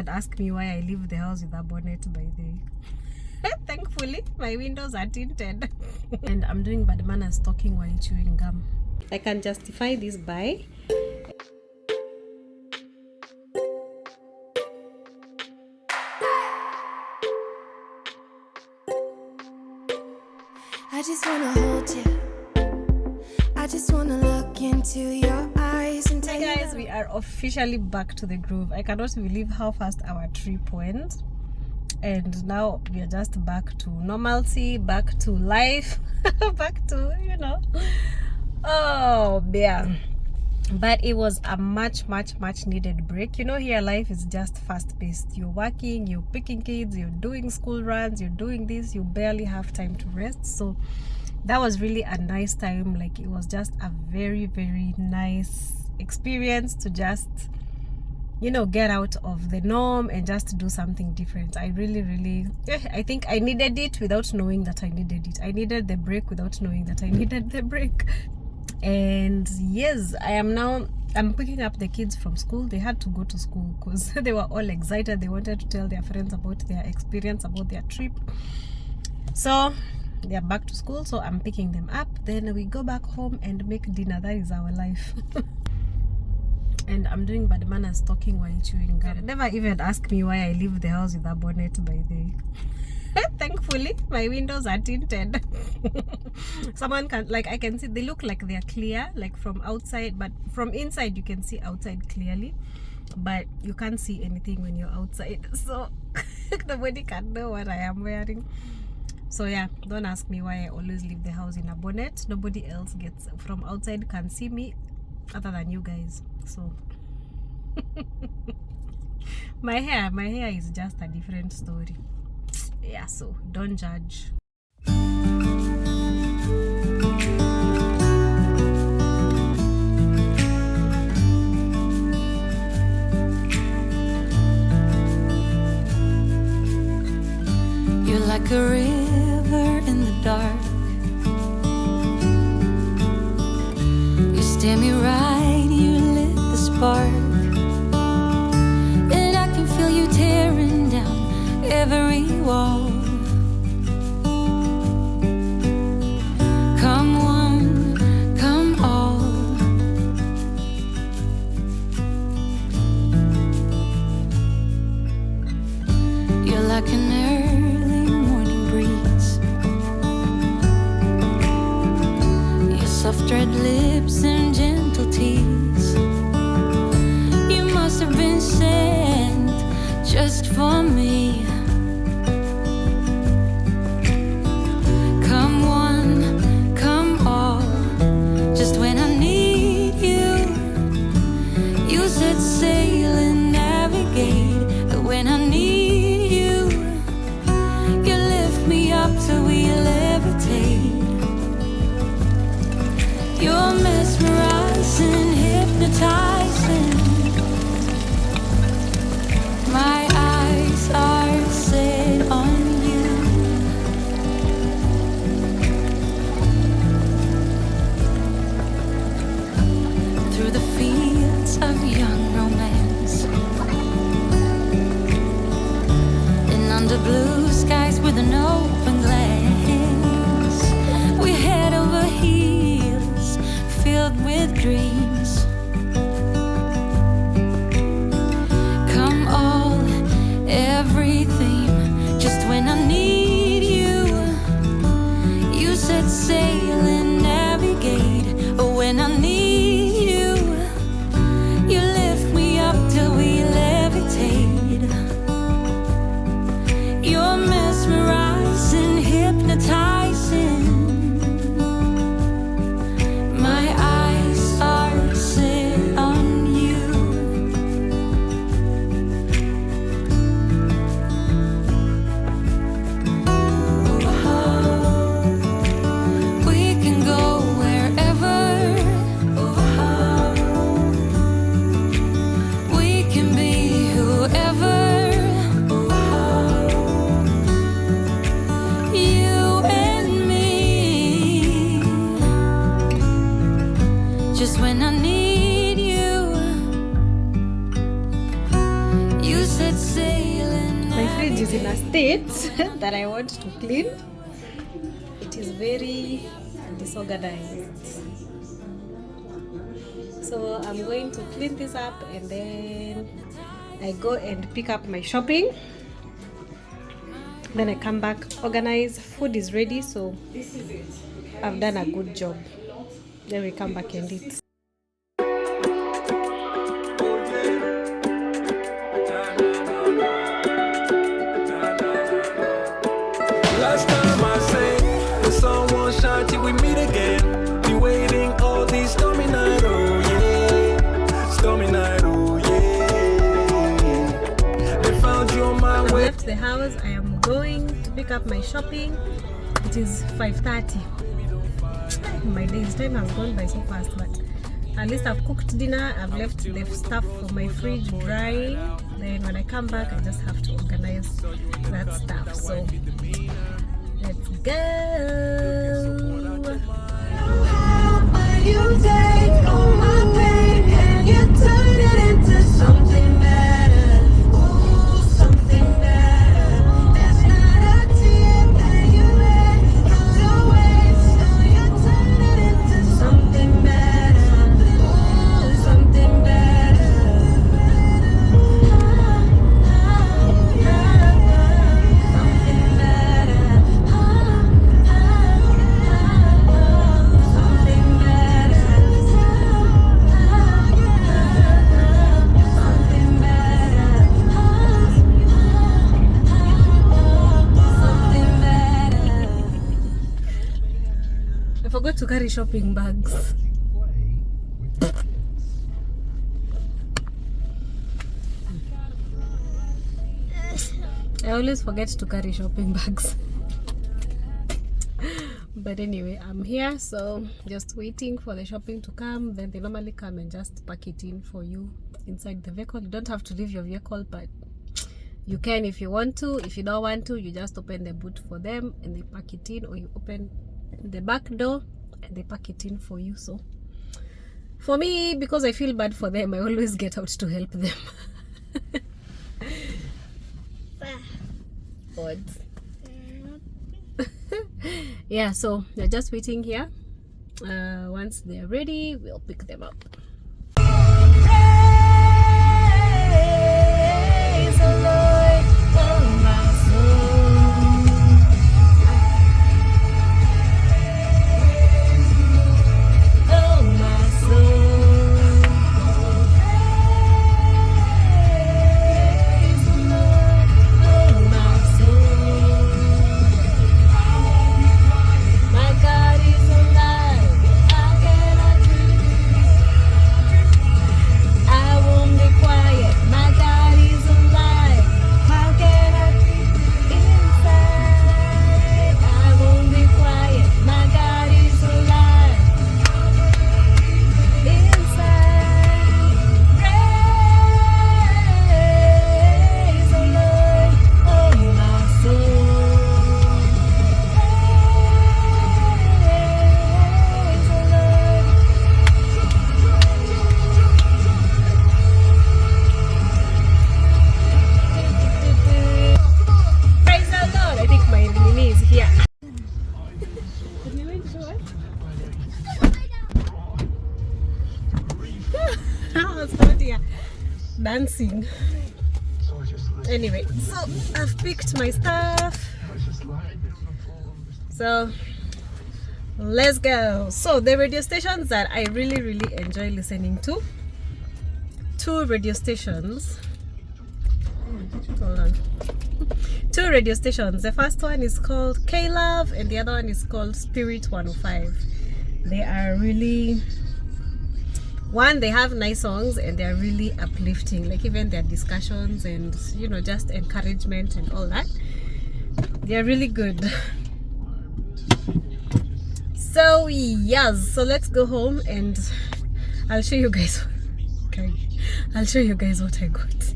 even ask me why I leave the house with a bonnet, by the way. Thankfully, my windows are tinted. And I'm doing bad manners talking while chewing gum. I can justify this by I just wanna hold you. I just wanna look into your eyes and tell you. Hey guys, we are officially back to the groove. I cannot believe how fast our trip went. And now we are just back to normalcy, back to life, back to, oh yeah. But it was a much needed break. Here life is just fast paced. You're working, you're picking kids, you're doing school runs, you're doing this, you barely have time to rest. So that was really a nice time. Like, it was just a very nice experience to just get out of the norm and just do something different. I really I think I needed it without knowing that I needed it. I needed the break without knowing that I needed the break. And yes, I'm picking up the kids from school. They had to go to school because they were all excited. They wanted to tell their friends about their experience, about their trip. So they are back to school, so I'm picking them up. Then we go back home and make dinner. That is our life. And I'm doing bad manners talking while chewing gum. Never even ask me why I leave the house with a bonnet, by the way. Thankfully, my windows are tinted. Someone can, I can see, they look like they're clear, like from outside, but from inside you can see outside clearly, but you can't see anything when you're outside. So nobody can know what I am wearing. So yeah, don't ask me why I always leave the house in a bonnet. Nobody else gets from outside can see me other than you guys. So my hair is just a different story. Yeah, so don't judge. You're like a river in the dark. You stare me right, you lit the spark. And I can feel you tearing down every wall. Come one, come all. You're like an early morning breeze. Your soft red lips and gentle tease. You must have been sent just for me. Come one, come all. Just when I need you, you set sail and navigate. But when I need you, you lift me up till we levitate. You're mesmerizing, hypnotizing. My eyes are set on you. Through the fields of young romance, and under blue skies with an open glance, we head over heels, filled with dreams. Come all, everything. Just when I need you, you set sail and navigate. But when I need you, you lift me up till we levitate. You're mesmerizing, hypnotizing. My eyes are in a state that I want to clean. It is very disorganized. So I'm going to clean this up and then I go and pick up my shopping. Then I come back, organize. Food is ready, so I've done a good job. Then we come back and eat. Last time I sang, the sun won't shine till we meet again. Be waiting all these stormy night, oh yeah. Stormy night, oh yeah. They found you on my way. Left the house. I am going to pick up my shopping. It is 5:30. My day's time has gone by so fast, but at least I've cooked dinner. I've left the stuff for my fridge drying. Then when I come back, I just have to organize that stuff. So let's go. You take all my pain and you turn it into something better. Ooh, something better. There's not a tear that you let go to waste. So you turn it into something better. Ooh, something better. Something better. I forgot to carry shopping bags. I always forget to carry shopping bags. But anyway, I'm here, so just waiting for the shopping to come. Then they normally come and just pack it in for you inside the vehicle. You don't have to leave your vehicle, but you can if you want to. If you don't want to, you just open the boot for them and they pack it in, or you open the back door and they pack it in for you. So for me, because I feel bad for them, I always get out to help them. God. Yeah, so they're just waiting here. Once they're ready, we'll pick them up. Praise the Lord, oh my soul. Oh my soul. Praise the Lord, oh my soul. My God is alive. How can I I won't be quiet. My God is alive. How can I be inside? I won't be quiet. My God is alive. Inside. Praise the Lord, oh my soul. Praise the Lord. Praise the Lord. I think my Mimi is here. I was out here dancing. Anyway, so I've picked my stuff. So let's go. So the radio stations that I really enjoy listening to, 2 radio stations. Hold on. 2 radio stations. The first one is called K-Love and the other one is called Spirit 105. They are really, one, they have nice songs and they are really uplifting, like even their discussions and, you know, just encouragement and all that. They are really good. So yes, so let's go home and I'll show you guys. Okay, I'll show you guys what I got.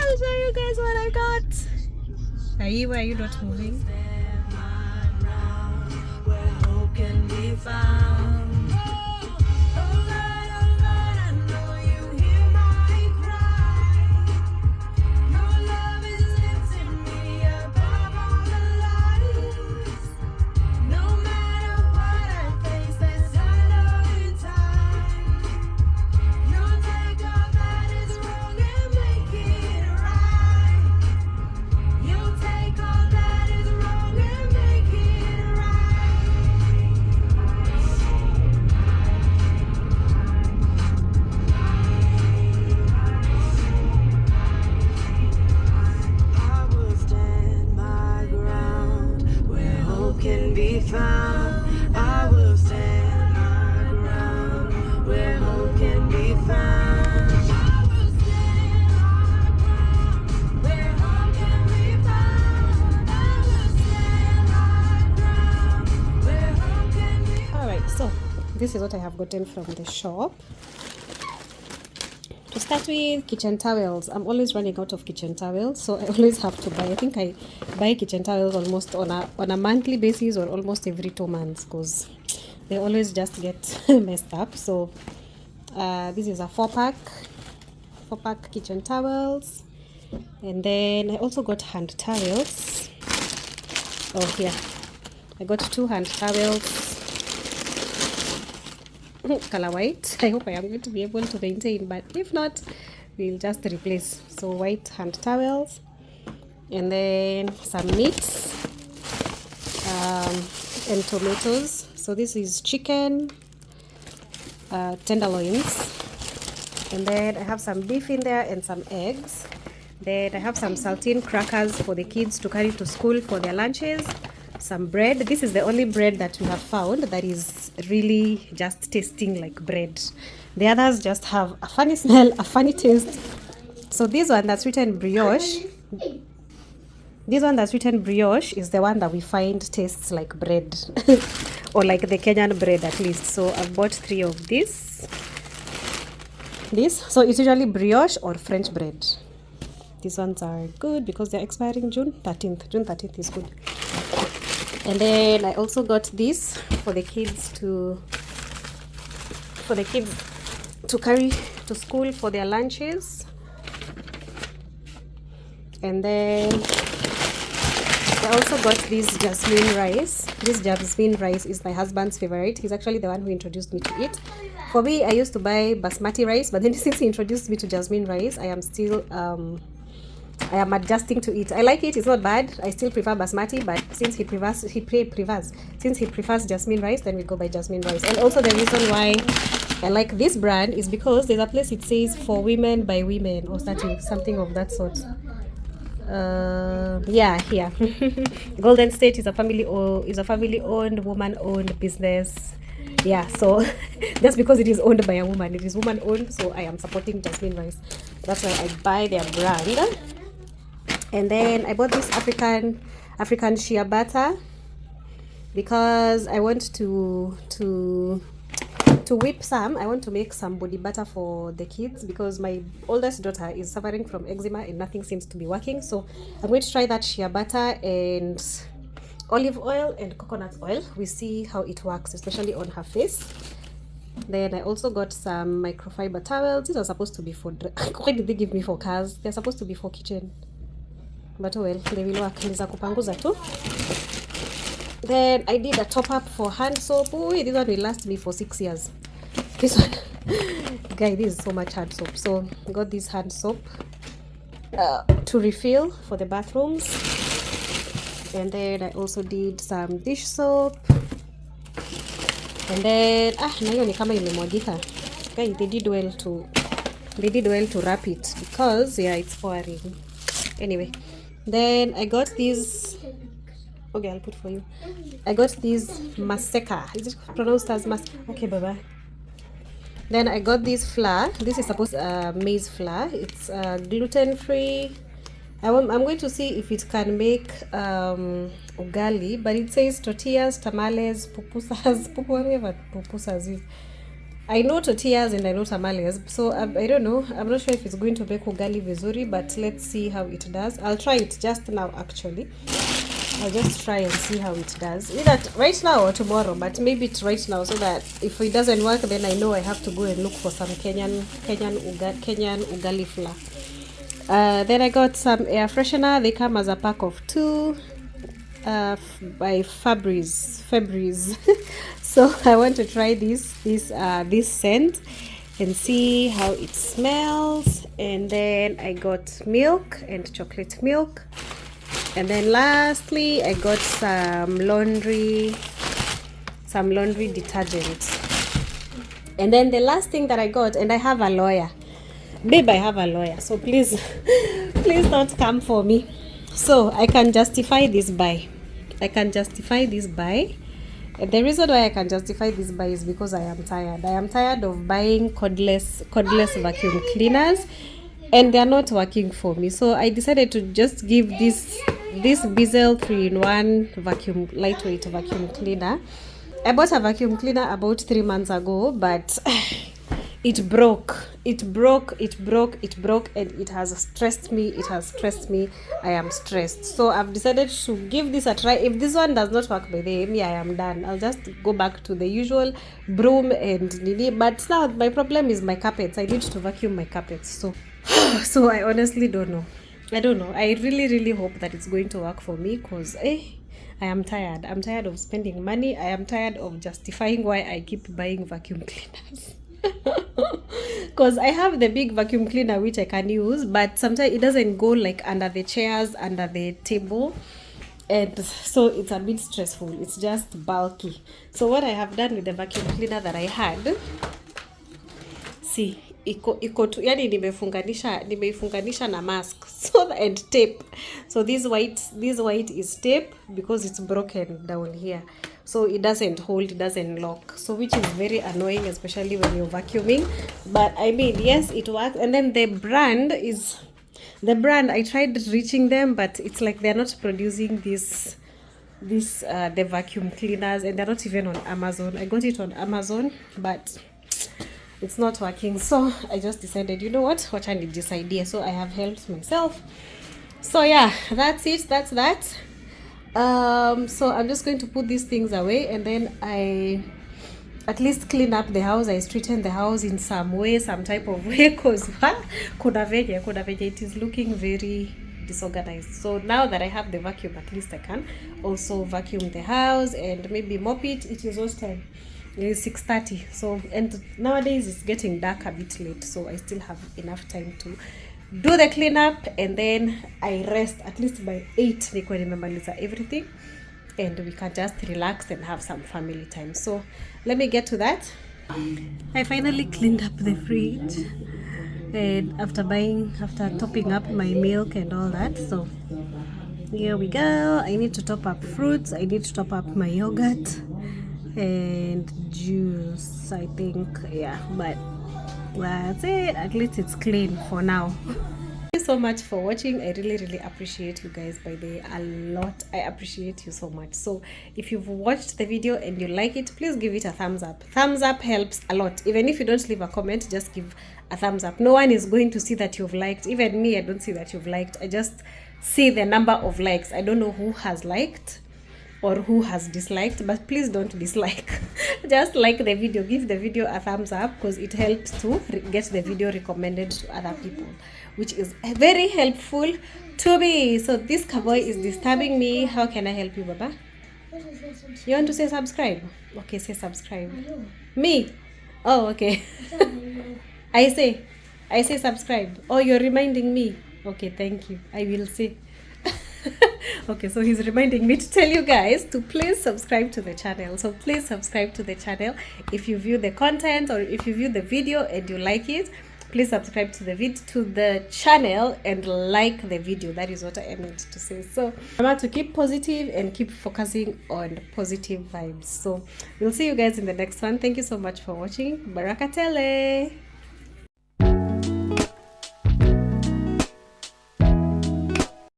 I'll show you guys what I got. Are you not moving? Where hope can be found. I know you hear my cry. Your love this is what I have gotten from the shop. To start with, kitchen towels. I'm always running out of kitchen towels, so I always have to buy. I think I buy kitchen towels almost on a monthly basis or almost every 2 months because they always just get messed up. So this is a 4-pack kitchen towels. And then I also got hand towels. Oh, here. I got 2 hand towels. Color white. I hope I am going to be able to maintain, but if not, we'll just replace. So white hand towels. And then some meats and tomatoes. So this is chicken, tenderloins. And then I have some beef in there and some eggs. Then I have some saltine crackers for the kids to carry to school for their lunches. Some bread. This is the only bread that we have found that is really just tasting like bread. The others just have a funny smell, a funny taste. So this one that's written brioche. This one that's written brioche is the one that we find tastes like bread. Or like the Kenyan bread at least. So I've bought 3 of this. So it's usually brioche or French bread. These ones are good because they're expiring June 13th. June 13th is good. And then I also got this for the kids to carry to school for their lunches. And then I also got this jasmine rice. This jasmine rice is my husband's favorite. He's actually the one who introduced me to it. For me, I used to buy basmati rice, but then since he introduced me to jasmine rice, I am still I am adjusting to it. I like it. It's not bad. I still prefer basmati, but since he prefers jasmine rice, then we go by jasmine rice. And also the reason why I like this brand is because there's a place it says for women by women or something of that sort. Yeah, here. Golden State is a family owned, woman owned business. Yeah, so just because it is owned by a woman, it is woman owned, so I am supporting jasmine rice. That's why I buy their brand. And then I bought this African shea butter because I want to whip some. I want to make some body butter for the kids because my oldest daughter is suffering from eczema and nothing seems to be working. So I'm going to try that shea butter and olive oil and coconut oil. We see how it works, especially on her face. Then I also got some microfiber towels. These are supposed to be for why did they give me for cars? They're supposed to be for kitchen, but oh well, they will work. Kupanguza too. Then I did a top up for hand soap. Oh, this one will last me for 6 years. This one, guy, this is so much hand soap. So I got this hand soap to refill for the bathrooms. And then I also did some dish soap. And then nayo ni kama imemwagika. Guys, they did well to wrap it because yeah, it's pouring. Anyway, then I got these. Okay, I'll put for you. I got these maseka. Is it pronounced as mas? Okay, bye. Then I got this flour. This is supposed maize flour. It's gluten free. I'm going to see if it can make ugali, but it says tortillas, tamales, pupusas, whatever pupusas is. I know tortillas and I know tamales, so I don't know. I'm not sure if it's going to make ugali vizuri, but let's see how it does. I'll try it just now actually. I'll just try and see how it does. Either right now or tomorrow, but maybe it's right now so that if it doesn't work, then I know I have to go and look for some Kenyan ugali flour. Then I got some air freshener. They come as a pack of 2 by Febreze. So I want to try this scent and see how it smells. And then I got milk and chocolate milk. And then lastly, I got some laundry detergent. And then the last thing that I got, and I have a lawyer. Babe, I have a lawyer, so please don't come for me. So I can justify this buy. And the reason why I can justify this buy is because I am tired. I am tired of buying cordless vacuum cleaners, and they are not working for me. So I decided to just give this Bezel 3-in-1 lightweight vacuum cleaner I bought a vacuum cleaner about 3 months ago, but it broke, and it has stressed me. I am stressed, so I've decided to give this a try. If this one does not work by the way, I am done. I'll just go back to the usual broom and nini. But now my problem is my carpets. I need to vacuum my carpets, so so I honestly don't know. I really hope that it's going to work for me, because I am tired. I'm tired of spending money. I am tired of justifying why I keep buying vacuum cleaners. Because I have the big vacuum cleaner which I can use, but sometimes it doesn't go like under the chairs, under the table, and so it's a bit stressful. It's just bulky. So what I have done with the vacuum cleaner that I had, see, iko tu, yani nimeifunganisha na mask so and tape. So this white is tape because it's broken down here, so it doesn't hold, it doesn't lock, so which is very annoying, especially when you're vacuuming. But I mean, yes, it works. And then the brand, I tried reaching them, but it's like they're not producing the vacuum cleaners, and they're not even on Amazon. I got it on Amazon, but it's not working. So I just decided, you know what I need this idea. So I have helped myself. So yeah, that's it. That's that. So I'm just going to put these things away, and then I at least clean up the house. I straighten the house in some way, some type of way, because it is looking very disorganized. So now that I have the vacuum, at least I can also vacuum the house and maybe mop it. It is what time? It is 6:30. So, and nowadays it's getting dark a bit late, so I still have enough time to do the cleanup, and then I rest at least by 8. Remember everything, and we can just relax and have some family time. So let me get to that. I finally cleaned up the fridge, and after topping up my milk and all that. So here we go. I need to top up fruits. I need to top up my yogurt and juice, I think. Yeah, but that's it. At least it's clean for now. Thank you so much for watching. I really appreciate you guys, by the way, a lot. I appreciate you so much. So if you've watched the video and you like it, please give it a thumbs up. Thumbs up helps a lot. Even if you don't leave a comment, just give a thumbs up. No one is going to see that you've liked. Even me, I don't see that you've liked. I just see the number of likes. I don't know who has liked or who has disliked, but please don't dislike. Just like the video, give the video a thumbs up, because it helps to get the video recommended to other people, which is very helpful to me. So this cowboy is disturbing me. How can I help you, Baba? You want to say subscribe? Okay, say subscribe. Me? Oh, okay. I say subscribe. Oh, you're reminding me. Okay, thank you. I will say. Okay, so he's reminding me to tell you guys to please subscribe to the channel. So please subscribe to the channel. If you view the content, or if you view the video and you like it, please subscribe to the channel and like the video. That is what I meant to say. So remember to keep positive and keep focusing on positive vibes. So we'll see you guys in the next one. Thank you so much for watching. Baraka Tele.